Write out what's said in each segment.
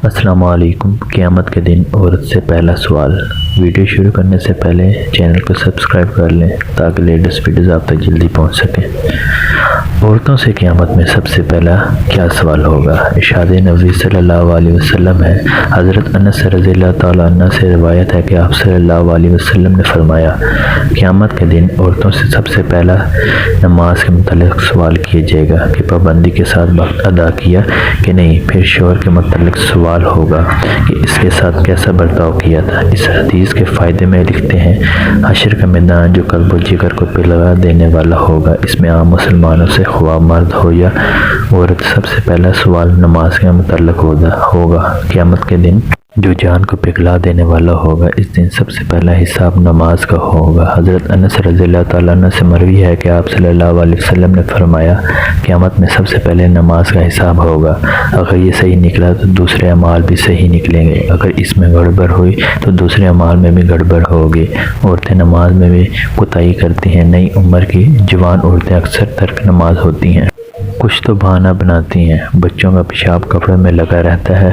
السلام علیکم۔ قیامت کے دن عورت سے پہلا سوال۔ ویڈیو شروع کرنے سے پہلے چینل کو سبسکرائب کر لیں تاکہ لیٹسٹ ویڈیوز آپ تک جلدی پہنچ سکیں۔ عورتوں سے قیامت میں سب سے پہلا کیا سوال ہوگا؟ ارشاد نبی صلی اللہ علیہ وسلم ہے۔ حضرت انس رضی اللہ تعالیٰ عنہ سے روایت ہے کہ آپ صلی اللہ علیہ وسلم نے فرمایا، قیامت کے دن عورتوں سے سب سے پہلا نماز کے متعلق سوال کیا جائے گا کہ پابندی کے ساتھ وقت ادا کیا کہ نہیں۔ پھر شوہر کے متعلق سوال ہوگا کہ اس کے ساتھ کیسا برتاؤ کیا تھا۔ اس حدیث کے فائدے میں لکھتے ہیں، حشر کا میدان جو قلب و جگر کو پگھلا دینے والا ہوگا، اس میں عام مسلمانوں سے خواہ مرد ہو یا عورت سب سے پہلا سوال نماز کے متعلق ہوگا۔ قیامت کے دن جو جان کو پگھلا دینے والا ہوگا، اس دن سب سے پہلا حساب نماز کا ہوگا۔ حضرت انس رضی اللہ تعالیٰ عنہ سے مروی ہے کہ آپ صلی اللہ علیہ وسلم نے فرمایا، قیامت میں سب سے پہلے نماز کا حساب ہوگا۔ اگر یہ صحیح نکلا تو دوسرے اعمال بھی صحیح نکلیں گے، اگر اس میں گڑبڑ ہوئی تو دوسرے اعمال میں بھی گڑبڑ ہوگی۔ عورتیں نماز میں بھی کوتاہی کرتی ہیں۔ نئی عمر کی جوان عورتیں اکثر ترک نماز ہوتی ہیں، کچھ تو بہانہ بناتی ہیں۔ بچوں کا پیشاب کپڑے میں لگا رہتا ہے۔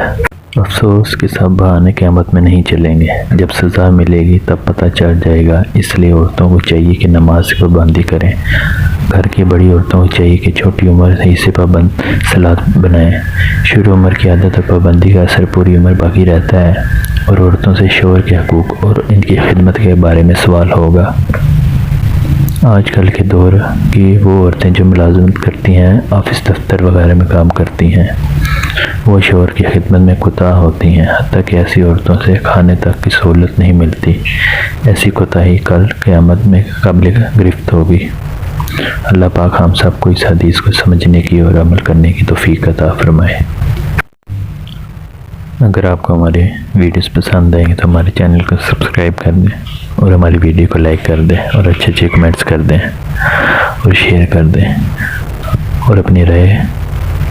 افسوس کہ سب بہانے قیامت میں نہیں چلیں گے۔ جب سزا ملے گی تب پتہ چل جائے گا۔ اس لیے عورتوں کو چاہیے کہ نماز کی پابندی کریں۔ گھر کی بڑی عورتوں کو چاہیے کہ چھوٹی عمر سے اسے پابند صلات بنائیں۔ شروع عمر کی عادت اور پابندی کا اثر پوری عمر باقی رہتا ہے۔ اور عورتوں سے شوہر کے حقوق اور ان کی خدمت کے بارے میں سوال ہوگا۔ آج کل کے دور کی وہ عورتیں جو ملازمت کرتی ہیں، آفس دفتر وغیرہ میں کام کرتی ہیں، وہ شوہر کی خدمت میں کوتاہ ہوتی ہیں، حتیٰ کہ ایسی عورتوں سے کھانے تک کی سہولت نہیں ملتی۔ ایسی کوتاہی کل قیامت میں قابل گرفت ہوگی۔ اللہ پاک ہم سب کو اس حدیث کو سمجھنے کی اور عمل کرنے کی توفیق عطا فرمائے۔ اگر آپ کو ہمارے ویڈیوز پسند آئیں گے تو ہمارے چینل کو سبسکرائب کر دیں اور ہماری ویڈیو کو لائک کر دیں اور اچھے کمنٹس کر دیں اور شیئر کر دیں، اور اپنی رائے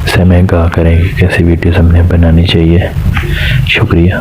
سے ہمیں آگاہ کریں کہ کیسی ویڈیوز ہم نے بنانی چاہیے۔ شکریہ۔